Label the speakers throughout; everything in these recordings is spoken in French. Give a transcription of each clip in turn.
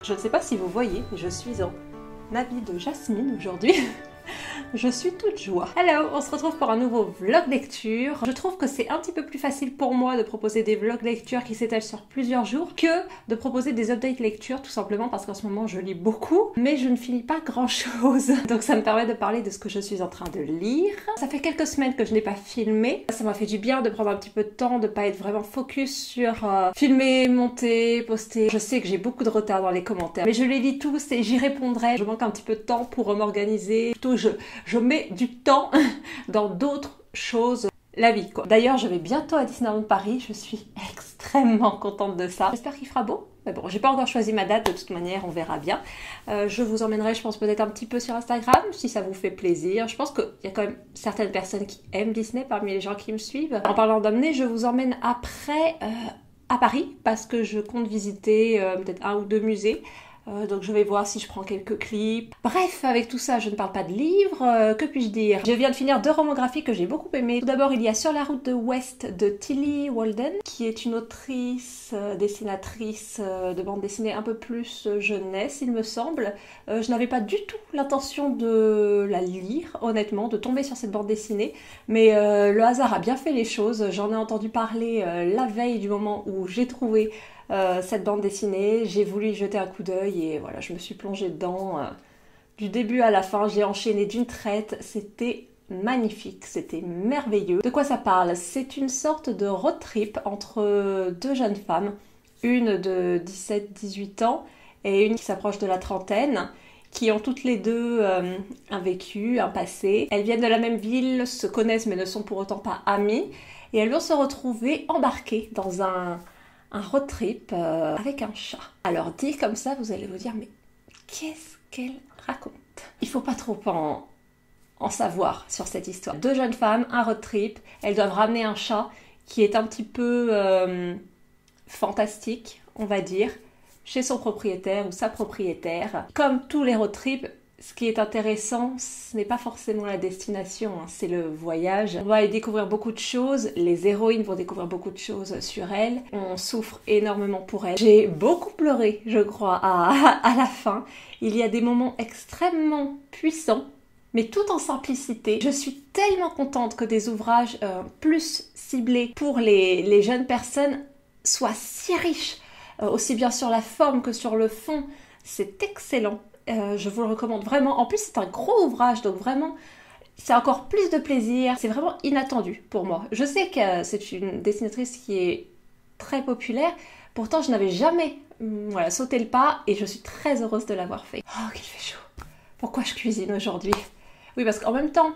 Speaker 1: Je ne sais pas si vous voyez, mais je suis en habit de Jasmine aujourd'hui. Je suis toute joie. Hello, on se retrouve pour un nouveau vlog lecture. Je trouve que c'est un petit peu plus facile pour moi de proposer des vlogs lecture qui s'étalent sur plusieurs jours que de proposer des updates lecture, tout simplement parce qu'en ce moment je lis beaucoup, mais je ne finis pas grand chose. Donc ça me permet de parler de ce que je suis en train de lire. Ça fait quelques semaines que je n'ai pas filmé. Ça m'a fait du bien de prendre un petit peu de temps, de pas être vraiment focus sur filmer, monter, poster. Je sais que j'ai beaucoup de retard dans les commentaires, mais je les lis tous et j'y répondrai. Je manque un petit peu de temps pour m'organiser. Plutôt je mets du temps dans d'autres choses, la vie quoi. D'ailleurs, je vais bientôt à Disneyland Paris, je suis extrêmement contente de ça. J'espère qu'il fera beau. Mais bon, j'ai pas encore choisi ma date, de toute manière, on verra bien. Je vous emmènerai, je pense, peut-être un petit peu sur Instagram, si ça vous fait plaisir. Je pense qu'il y a quand même certaines personnes qui aiment Disney parmi les gens qui me suivent. En parlant d'emmener, je vous emmène après à Paris, parce que je compte visiter peut-être un ou deux musées. Donc je vais voir si je prends quelques clips. Bref, avec tout ça, je ne parle pas de livres. Que puis-je dire? Je viens de finir deux romans graphiques que j'ai beaucoup aimés. Tout d'abord, il y a Sur la route de West de Tillie Walden, qui est une autrice, dessinatrice de bande dessinée un peu plus jeunesse, il me semble. Je n'avais pas du tout l'intention de la lire, honnêtement, de tomber sur cette bande dessinée. Mais le hasard a bien fait les choses. J'en ai entendu parler la veille du moment où j'ai trouvé cette bande dessinée, j'ai voulu y jeter un coup d'œil et voilà, je me suis plongée dedans du début à la fin, j'ai enchaîné d'une traite, c'était magnifique, c'était merveilleux. De quoi ça parle? C'est une sorte de road trip entre deux jeunes femmes, une de 17-18 ans et une qui s'approche de la trentaine, qui ont toutes les deux un vécu, un passé. Elles viennent de la même ville, se connaissent mais ne sont pour autant pas amies et elles vont se retrouver embarquées dans un road trip avec un chat. Alors dit comme ça, vous allez vous dire, mais qu'est-ce qu'elle raconte? Il faut pas trop en savoir sur cette histoire. Deux jeunes femmes, un road trip, elles doivent ramener un chat qui est un petit peu fantastique, on va dire, chez son propriétaire ou sa propriétaire. Comme tous les road trips, ce qui est intéressant, ce n'est pas forcément la destination, hein, c'est le voyage. On va y découvrir beaucoup de choses, les héroïnes vont découvrir beaucoup de choses sur elles, on souffre énormément pour elles. J'ai beaucoup pleuré, je crois, à la fin. Il y a des moments extrêmement puissants, mais tout en simplicité. Je suis tellement contente que des ouvrages plus ciblés pour les jeunes personnes soient si riches, aussi bien sur la forme que sur le fond. C'est excellent. Je vous le recommande vraiment. En plus, c'est un gros ouvrage, donc vraiment, c'est encore plus de plaisir. C'est vraiment inattendu pour moi. Je sais que c'est une dessinatrice qui est très populaire. Pourtant, je n'avais jamais sauté le pas et je suis très heureuse de l'avoir fait. Oh, qu'il fait chaud. Pourquoi je cuisine aujourd'hui? Oui, parce qu'en même temps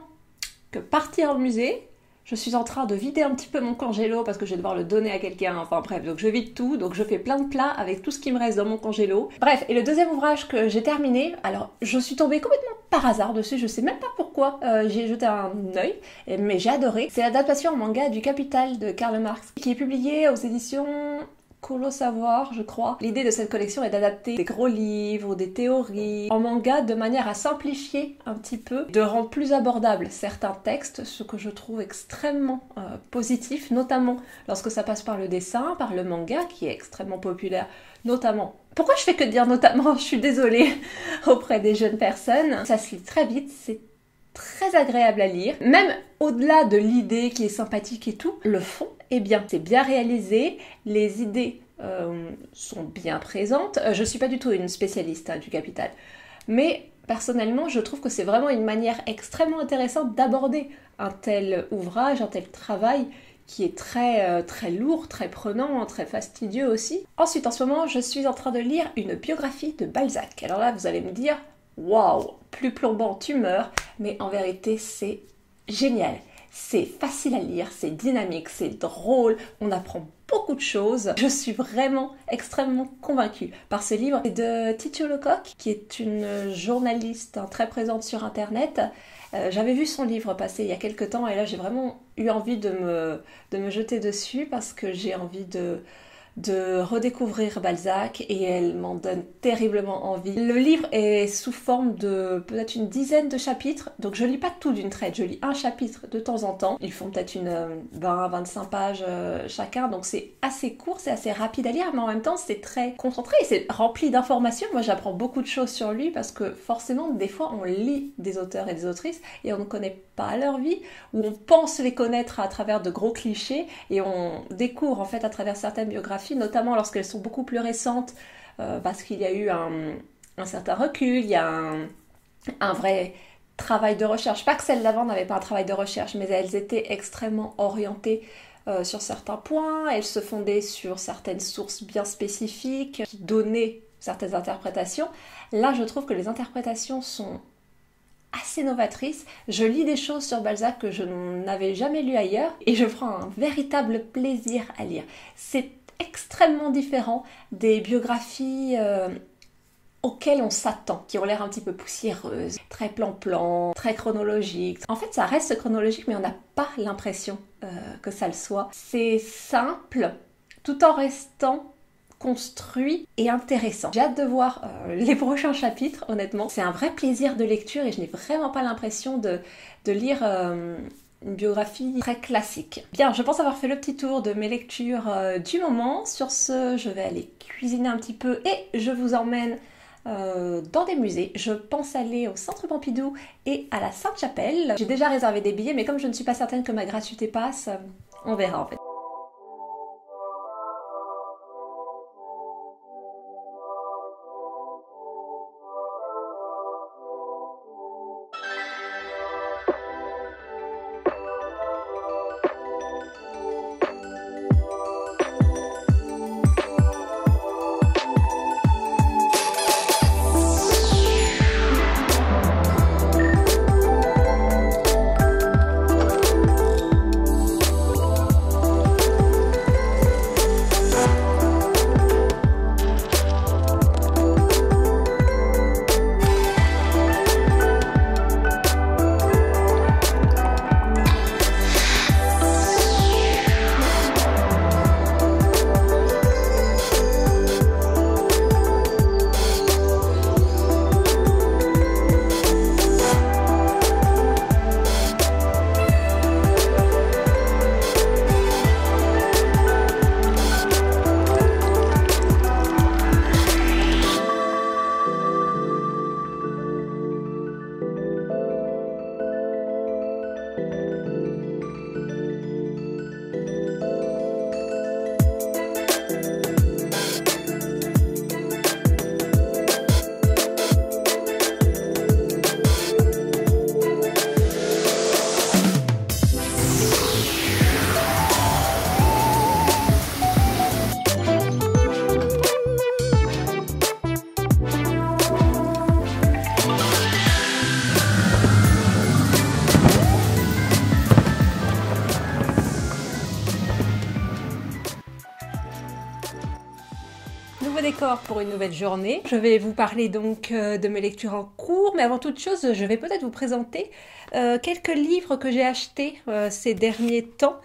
Speaker 1: que partir au musée, je suis en train de vider un petit peu mon congélo parce que je vais devoir le donner à quelqu'un. Enfin bref, donc je vide tout. Donc je fais plein de plats avec tout ce qui me reste dans mon congélo. Bref, et le deuxième ouvrage que j'ai terminé, alors je suis tombée complètement par hasard dessus. Je sais même pas pourquoi j'ai jeté un œil, mais j'ai adoré. C'est l'adaptation en manga du Capital de Karl Marx qui est publié aux éditions Colo Savoir, je crois. L'idée de cette collection est d'adapter des gros livres, des théories en manga de manière à simplifier un petit peu, de rendre plus abordables certains textes, ce que je trouve extrêmement positif, notamment lorsque ça passe par le dessin, par le manga qui est extrêmement populaire, notamment. Pourquoi je fais que dire notamment? Je suis désolée auprès des jeunes personnes. Ça se lit très vite, c'est très agréable à lire, même au-delà de l'idée qui est sympathique et tout, le fond est bien, c'est bien réalisé, les idées sont bien présentes. Je suis pas du tout une spécialiste du Capital, mais personnellement je trouve que c'est vraiment une manière extrêmement intéressante d'aborder un tel ouvrage, un tel travail qui est très lourd, très prenant, très fastidieux aussi. Ensuite, en ce moment, je suis en train de lire une biographie de Balzac. Alors là, vous allez me dire, waouh, plus plombant, tu meurs, mais en vérité, c'est génial. C'est facile à lire, c'est dynamique, c'est drôle, on apprend beaucoup de choses. Je suis vraiment extrêmement convaincue par ce livre. C'est de Titio Lecoq, qui est une journaliste très présente sur Internet. J'avais vu son livre passer il y a quelques temps et là j'ai vraiment eu envie de me jeter dessus parce que j'ai envie de de redécouvrir Balzac et elle m'en donne terriblement envie. Le livre est sous forme de peut-être une dizaine de chapitres, donc je lis pas tout d'une traite, je lis un chapitre de temps en temps. Ils font peut-être une 20-25 pages chacun, donc c'est assez court, c'est assez rapide à lire, mais en même temps c'est très concentré et c'est rempli d'informations. Moi j'apprends beaucoup de choses sur lui parce que forcément des fois on lit des auteurs et des autrices et on ne connaît pas leur vie, ou on pense les connaître à travers de gros clichés et on découvre en fait à travers certaines biographies, notamment lorsqu'elles sont beaucoup plus récentes, parce qu'il y a eu un certain recul, il y a un vrai travail de recherche. Pas que celles d'avant n'avaient pas un travail de recherche, mais elles étaient extrêmement orientées sur certains points, elles se fondaient sur certaines sources bien spécifiques qui donnaient certaines interprétations. Là, je trouve que les interprétations sont assez novatrices. Je lis des choses sur Balzac que je n'avais jamais lues ailleurs et je prends un véritable plaisir à lire. C'est extrêmement différent des biographies auxquelles on s'attend, qui ont l'air un petit peu poussiéreuses, très plan-plan, très chronologiques. En fait, ça reste chronologique, mais on n'a pas l'impression que ça le soit. C'est simple, tout en restant construit et intéressant. J'ai hâte de voir les prochains chapitres, honnêtement. C'est un vrai plaisir de lecture et je n'ai vraiment pas l'impression de lire une biographie très classique. Bien, je pense avoir fait le petit tour de mes lectures du moment. Sur ce, je vais aller cuisiner un petit peu et je vous emmène dans des musées. Je pense aller au Centre Pompidou et à la Sainte-Chapelle. J'ai déjà réservé des billets, mais comme je ne suis pas certaine que ma gratuité passe, on verra en fait. Décor pour une nouvelle journée. Je vais vous parler donc de mes lectures en cours, mais avant toute chose, je vais peut-être vous présenter quelques livres que j'ai achetés ces derniers temps.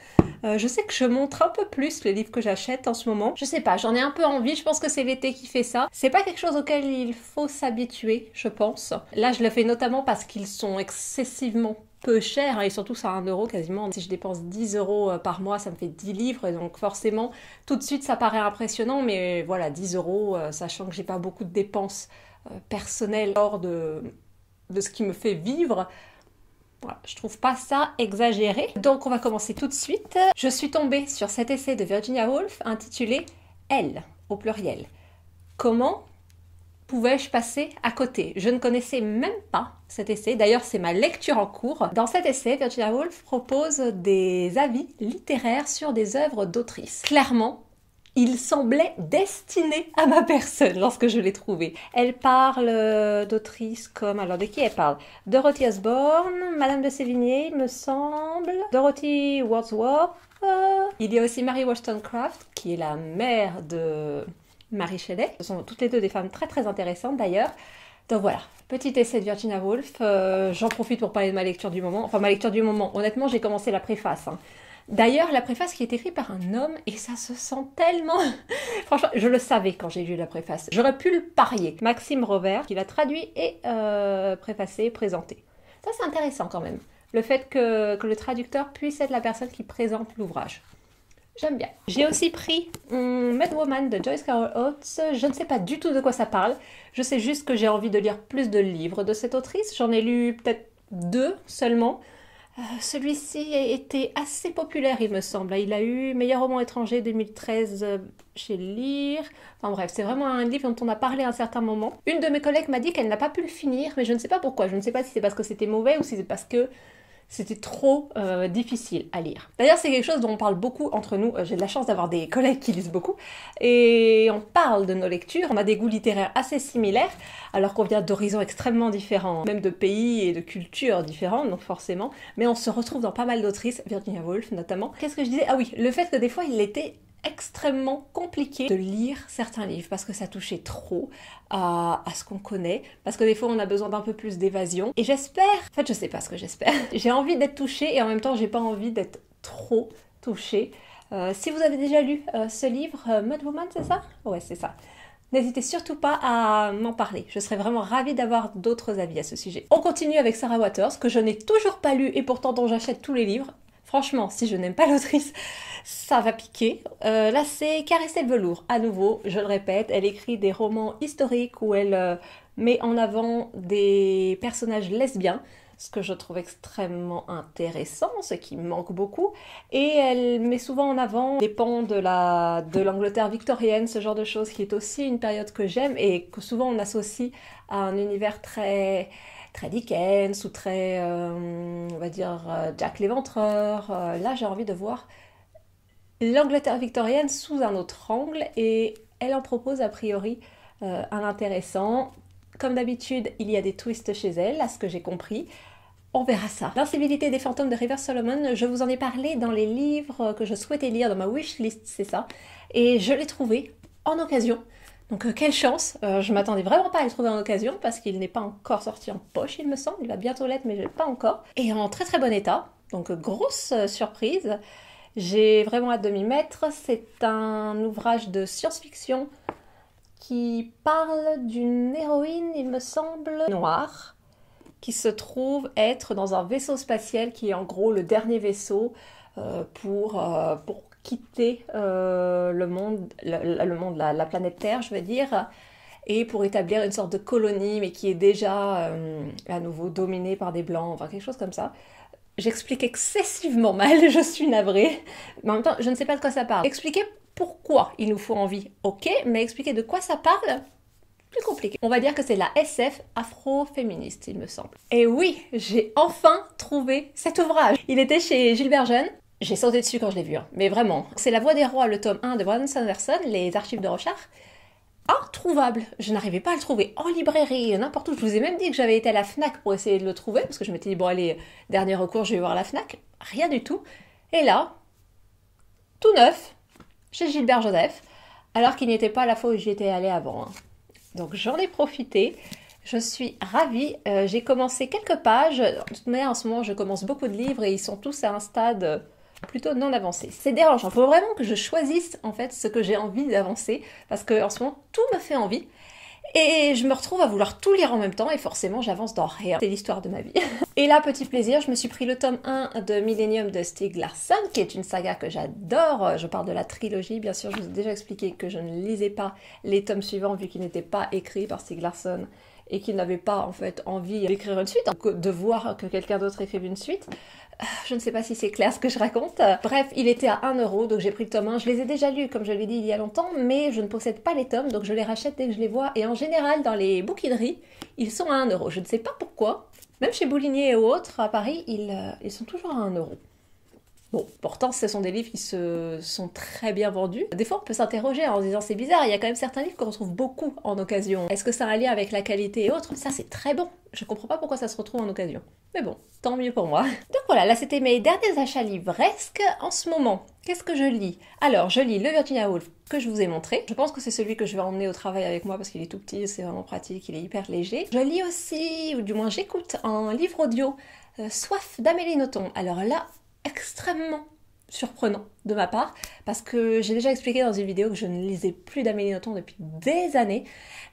Speaker 1: Je sais que je montre un peu plus les livres que j'achète en ce moment. Je sais pas, j'en ai un peu envie, je pense que c'est l'été qui fait ça. C'est pas quelque chose auquel il faut s'habituer, je pense. Là, je le fais notamment parce qu'ils sont excessivement peu cher, hein, et surtout ça à 1 euro quasiment. Si je dépense 10 euros par mois, ça me fait 10 livres, donc forcément tout de suite ça paraît impressionnant, mais voilà, 10 euros, sachant que j'ai pas beaucoup de dépenses personnelles hors de ce qui me fait vivre. Voilà, je trouve pas ça exagéré. Donc on va commencer tout de suite. Je suis tombée sur cet essai de Virginia Woolf intitulé « Elle » au pluriel. Comment pouvais-je passer à côté? Je ne connaissais même pas cet essai. D'ailleurs, c'est ma lecture en cours. Dans cet essai, Virginia Woolf propose des avis littéraires sur des œuvres d'autrices. Clairement, il semblait destiné à ma personne lorsque je l'ai trouvé. Elle parle d'autrices comme... Alors, de qui elle parle? Dorothy Osborne, Madame de Sévigné, il me semble, Dorothy Wordsworth. Il y a aussi Mary Wollstonecraft, qui est la mère de Mary Shelley. Ce sont toutes les deux des femmes très très intéressantes d'ailleurs. Donc voilà, petit essai de Virginia Woolf. J'en profite pour parler de ma lecture du moment. Enfin, ma lecture du moment, honnêtement, j'ai commencé la préface. D'ailleurs, la préface qui est écrite par un homme, et ça se sent tellement... Franchement, je le savais quand j'ai lu la préface. J'aurais pu le parier. Maxime Robert, qui l'a traduit et préfacé, présenté. Ça, c'est intéressant quand même. Le fait que le traducteur puisse être la personne qui présente l'ouvrage. J'aime bien. J'ai aussi pris Mad Woman de Joyce Carol Oates. Je ne sais pas du tout de quoi ça parle. Je sais juste que j'ai envie de lire plus de livres de cette autrice. J'en ai lu peut-être 2 seulement. Celui-ci a été assez populaire, il me semble. Il a eu meilleur roman étranger 2013 chez Lire. Enfin bref, c'est vraiment un livre dont on a parlé à un certain moment. Une de mes collègues m'a dit qu'elle n'a pas pu le finir, mais je ne sais pas pourquoi. Je ne sais pas si c'est parce que c'était mauvais ou si c'est parce que c'était trop difficile à lire. D'ailleurs, c'est quelque chose dont on parle beaucoup entre nous. J'ai de la chance d'avoir des collègues qui lisent beaucoup. Et on parle de nos lectures. On a des goûts littéraires assez similaires, alors qu'on vient d'horizons extrêmement différents, même de pays et de cultures différentes, donc forcément. Mais on se retrouve dans pas mal d'autrices, Virginia Woolf notamment. Qu'est-ce que je disais? Ah oui, le fait que des fois, il était extrêmement compliqué de lire certains livres parce que ça touchait trop à ce qu'on connaît, parce que des fois on a besoin d'un peu plus d'évasion, et j'espère, en fait je sais pas ce que j'espère, j'ai envie d'être touchée et en même temps j'ai pas envie d'être trop touchée. Si vous avez déjà lu ce livre, Mad Woman, c'est ça? Ouais, c'est ça. N'hésitez surtout pas à m'en parler, je serais vraiment ravie d'avoir d'autres avis à ce sujet. On continue avec Sarah Waters, que je n'ai toujours pas lu et pourtant dont j'achète tous les livres. Franchement, si je n'aime pas l'autrice, ça va piquer. Là, c'est Caresser le velours. À nouveau, je le répète, elle écrit des romans historiques où elle met en avant des personnages lesbiens, ce que je trouve extrêmement intéressant, ce qui me manque beaucoup. Et elle met souvent en avant des pans de l'Angleterre victorienne, ce genre de choses, qui est aussi une période que j'aime et que souvent on associe à un univers très Dickens ou très, on va dire, Jack l'Éventreur. Là, j'ai envie de voir l'Angleterre victorienne sous un autre angle et elle en propose a priori un intéressant. Comme d'habitude, il y a des twists chez elle, à ce que j'ai compris. On verra ça. L'incivilité des fantômes de River Solomon, je vous en ai parlé dans les livres que je souhaitais lire, dans ma wishlist, c'est ça. Et je l'ai trouvé en occasion. Donc quelle chance, je m'attendais vraiment pas à le trouver en occasion parce qu'il n'est pas encore sorti en poche, il me semble. Il va bientôt l'être, mais pas encore. Et en très très bon état, donc grosse surprise. J'ai vraiment hâte de m'y mettre. C'est un ouvrage de science-fiction qui parle d'une héroïne, il me semble, noire, qui se trouve être dans un vaisseau spatial qui est en gros le dernier vaisseau pour quitter le monde, la planète Terre, je veux dire, et pour établir une sorte de colonie, mais qui est déjà à nouveau dominée par des blancs, enfin quelque chose comme ça. J'explique excessivement mal, je suis navrée, mais en même temps, je ne sais pas de quoi ça parle. Expliquer pourquoi il nous faut envie, ok, mais expliquer de quoi ça parle, plus compliqué. On va dire que c'est la SF afro-féministe, il me semble. Et oui, j'ai enfin trouvé cet ouvrage. Il était chez Gilbert Jeune. J'ai sauté dessus quand je l'ai vu, hein. Mais vraiment. C'est La Voix des Rois, le tome 1 de Brandon Sanderson, les archives de Rochard. Introuvable. Je n'arrivais pas à le trouver en librairie, n'importe où. Je vous ai même dit que j'avais été à la Fnac pour essayer de le trouver, parce que je m'étais dit, bon allez, dernier recours, je vais voir la Fnac. Rien du tout. Et là, tout neuf, chez Gilbert Joseph, alors qu'il n'y était pas à la fois où j'y étais allée avant, hein. Donc j'en ai profité. Je suis ravie. J'ai commencé quelques pages. De toute manière, en ce moment, je commence beaucoup de livres et ils sont tous à un stade plutôt non avancé. C'est dérangeant. Il faut vraiment que je choisisse en fait ce que j'ai envie d'avancer parce qu'en ce moment, tout me fait envie. Et je me retrouve à vouloir tout lire en même temps et forcément j'avance dans rien. C'est l'histoire de ma vie. Et là, petit plaisir, je me suis pris le tome 1 de Millennium de Stieg Larsson, qui est une saga que j'adore. Je parle de la trilogie, bien sûr, je vous ai déjà expliqué que je ne lisais pas les tomes suivants vu qu'ils n'étaient pas écrits par Stieg Larsson et qu'il n'avait pas en fait envie d'écrire une suite, donc de voir que quelqu'un d'autre écrive une suite. Je ne sais pas si c'est clair ce que je raconte. Bref, il était à 1 euro, donc j'ai pris le tome 1. Je les ai déjà lus, comme je l'ai dit il y a longtemps, mais je ne possède pas les tomes, donc je les rachète dès que je les vois. Et en général, dans les bouquineries, ils sont à 1 euro. Je ne sais pas pourquoi. Même chez Boulinier et autres, à Paris, ils sont toujours à 1 euro. Bon, pourtant, ce sont des livres qui se sont très bien vendus. Des fois, on peut s'interroger en se disant c'est bizarre, il y a quand même certains livres qu'on retrouve beaucoup en occasion. Est-ce que ça a un lien avec la qualité et autres? Ça, c'est très bon. Je comprends pas pourquoi ça se retrouve en occasion. Mais bon, tant mieux pour moi. Donc voilà, là, c'était mes derniers achats livresques en ce moment. Qu'est-ce que je lis? Alors, je lis le Virginia Woolf que je vous ai montré. Je pense que c'est celui que je vais emmener au travail avec moi parce qu'il est tout petit, c'est vraiment pratique, il est hyper léger. Je lis aussi, ou du moins j'écoute, un livre audio, Soif d'Amélie Nothomb. Alors là, extrêmement surprenant de ma part, parce que j'ai déjà expliqué dans une vidéo que je ne lisais plus d'Amélie Nothomb depuis des années,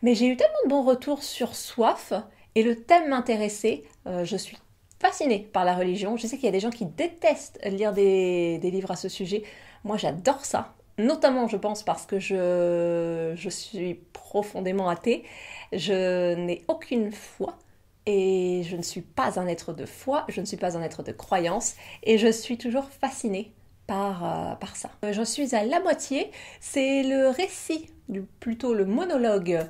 Speaker 1: mais j'ai eu tellement de bons retours sur Soif, et le thème m'intéressait. Je suis fascinée par la religion. Je sais qu'il y a des gens qui détestent lire des livres à ce sujet. Moi, j'adore ça, notamment, je pense, parce que je suis profondément athée. Je n'ai aucune foi. Et je ne suis pas un être de foi, je ne suis pas un être de croyance, et je suis toujours fascinée par ça. J'en suis à la moitié, c'est le récit, plutôt le monologue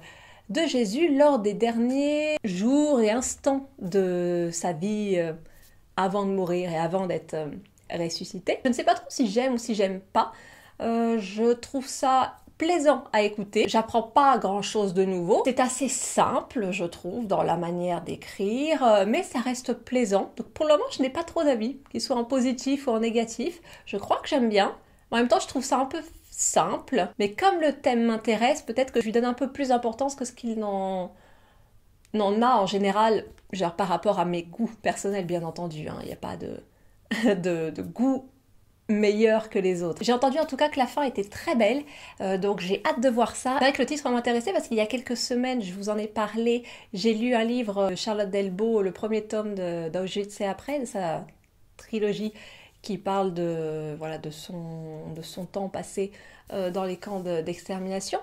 Speaker 1: de Jésus lors des derniers jours et instants de sa vie avant de mourir et avant d'être ressuscité. Je ne sais pas trop si j'aime ou si j'aime pas, je trouve ça plaisant à écouter. J'apprends pas grand chose de nouveau. C'est assez simple, je trouve, dans la manière d'écrire, mais ça reste plaisant. Donc pour le moment, je n'ai pas trop d'avis, qu'ils soient en positif ou en négatif. Je crois que j'aime bien. En même temps, je trouve ça un peu simple. Mais comme le thème m'intéresse, peut-être que je lui donne un peu plus d'importance que ce qu'il n'en a en général, genre par rapport à mes goûts personnels, bien entendu. Il n'y a pas de goût meilleur que les autres. J'ai entendu en tout cas que la fin était très belle, donc j'ai hâte de voir ça. C'est vrai que le titre m'intéressait parce qu'il y a quelques semaines, je vous en ai parlé, j'ai lu un livre de Charlotte Delbo, le premier tome d'Auschwitz et après, de sa trilogie qui parle de son temps passé dans les camps d'extermination.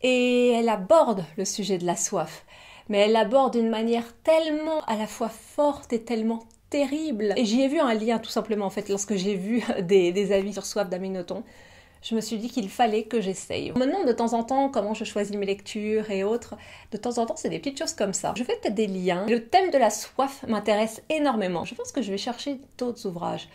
Speaker 1: Et elle aborde le sujet de la soif, mais elle l'aborde d'une manière tellement à la fois forte et tellement terrible. Et j'y ai vu un lien tout simplement en fait lorsque j'ai vu des avis sur Soif d'Amélie Nothomb. Je me suis dit qu'il fallait que j'essaye. Maintenant, de temps en temps, comment je choisis mes lectures et autres, de temps en temps, c'est des petites choses comme ça. Je fais peut-être des liens. Le thème de la soif m'intéresse énormément. Je pense que je vais chercher d'autres ouvrages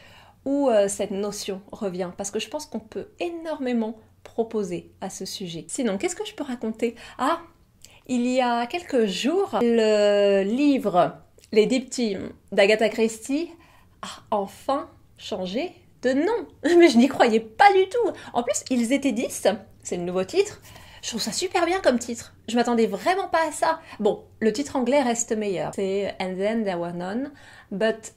Speaker 1: où cette notion revient, parce que je pense qu'on peut énormément proposer à ce sujet. Sinon, qu'est-ce que je peux raconter? Ah, il y a quelques jours, le livre Les Deep Team d'Agatha Christie a enfin changé de nom. Mais je n'y croyais pas du tout. En plus, Ils étaient 10, c'est le nouveau titre. Je trouve ça super bien comme titre. Je m'attendais vraiment pas à ça. Bon, le titre anglais reste meilleur. C'est And Then There Were None, but...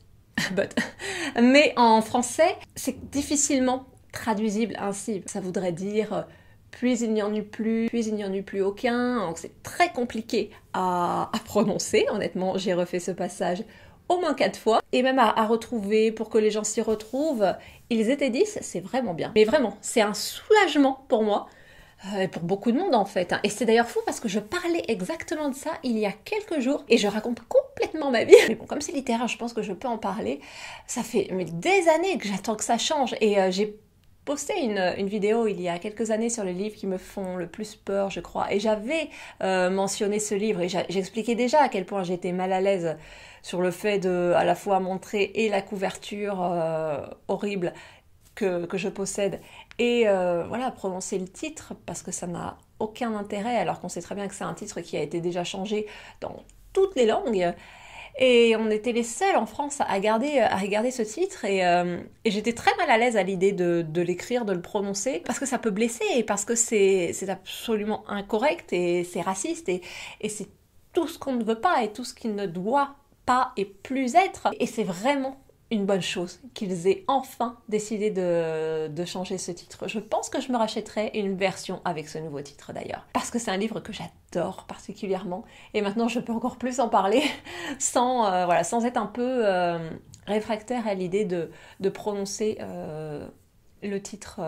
Speaker 1: Mais en français, c'est difficilement traduisible ainsi. Ça voudrait dire... puis il n'y en eut plus, puis il n'y en eut plus aucun. Donc c'est très compliqué à prononcer. Honnêtement, j'ai refait ce passage au moins 4 fois. Et même à retrouver pour que les gens s'y retrouvent. Ils étaient 10, c'est vraiment bien. Mais vraiment, c'est un soulagement pour moi. Et pour beaucoup de monde en fait. Et c'est d'ailleurs fou parce que je parlais exactement de ça il y a quelques jours. Et je raconte complètement ma vie. Mais bon, comme c'est littéraire, je pense que je peux en parler. Ça fait des années que j'attends que ça change. Et j'ai posté une vidéo il y a quelques années sur les livres qui me font le plus peur, je crois. Et j'avais mentionné ce livre et j'expliquais déjà à quel point j'étais mal à l'aise sur le fait de à la fois montrer et la couverture horrible que je possède et voilà, prononcer le titre parce que ça n'a aucun intérêt alors qu'on sait très bien que c'est un titre qui a été déjà changé dans toutes les langues. Et on était les seuls en France à regarder ce titre et j'étais très mal à l'aise à l'idée de l'écrire, de le prononcer, parce que ça peut blesser et parce que c'est absolument incorrect et c'est raciste et c'est tout ce qu'on ne veut pas et tout ce qui ne doit pas et plus être. Et c'est vraiment une bonne chose qu'ils aient enfin décidé de changer ce titre. Je pense que je me rachèterai une version avec ce nouveau titre d'ailleurs. Parce que c'est un livre que j'adore particulièrement. Et maintenant je peux encore plus en parler sans être un peu réfractaire à l'idée de prononcer le titre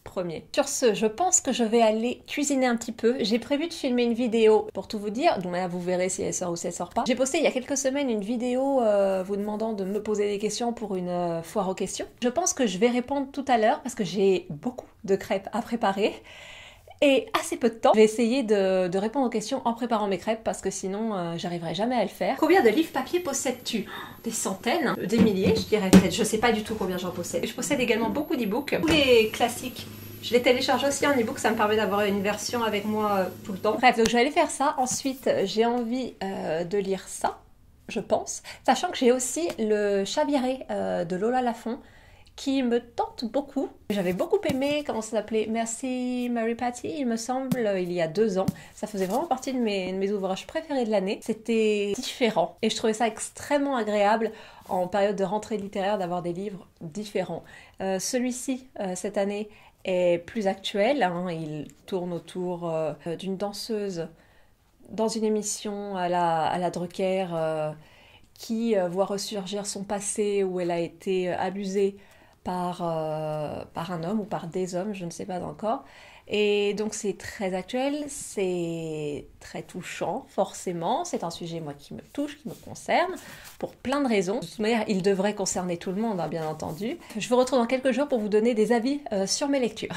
Speaker 1: premier. Sur ce, je pense que je vais aller cuisiner un petit peu. J'ai prévu de filmer une vidéo pour tout vous dire, donc là vous verrez si elle sort ou si elle sort pas. J'ai posté il y a quelques semaines une vidéo vous demandant de me poser des questions pour une foire aux questions. Je pense que je vais répondre tout à l'heure parce que j'ai beaucoup de crêpes à préparer et assez peu de temps. Je vais essayer de répondre aux questions en préparant mes crêpes parce que sinon j'arriverai jamais à le faire. Combien de livres papier possèdes-tu? Des centaines, des milliers je dirais peut-être. Je sais pas du tout combien j'en possède. Je possède également beaucoup d'e-books. Tous les classiques. Je les télécharge aussi en e-book, ça me permet d'avoir une version avec moi tout le temps. Bref, donc je vais aller faire ça. Ensuite, j'ai envie de lire ça, je pense. Sachant que j'ai aussi le Chaviré de Lola Lafont, qui me tente beaucoup. J'avais beaucoup aimé, comment ça s'appelait, Merci Mary Patty, il me semble, il y a 2 ans. Ça faisait vraiment partie de mes ouvrages préférés de l'année. C'était différent et je trouvais ça extrêmement agréable en période de rentrée littéraire d'avoir des livres différents. Celui-ci, cette année, est plus actuel, hein. Il tourne autour d'une danseuse dans une émission à la Drucker qui voit ressurgir son passé où elle a été abusée par un homme ou par des hommes, je ne sais pas encore. Et donc c'est très actuel, c'est très touchant, forcément. C'est un sujet, moi, qui me touche, qui me concerne, pour plein de raisons. De toute manière, il devrait concerner tout le monde, hein, bien entendu. Je vous retrouve dans quelques jours pour vous donner des avis sur mes lectures.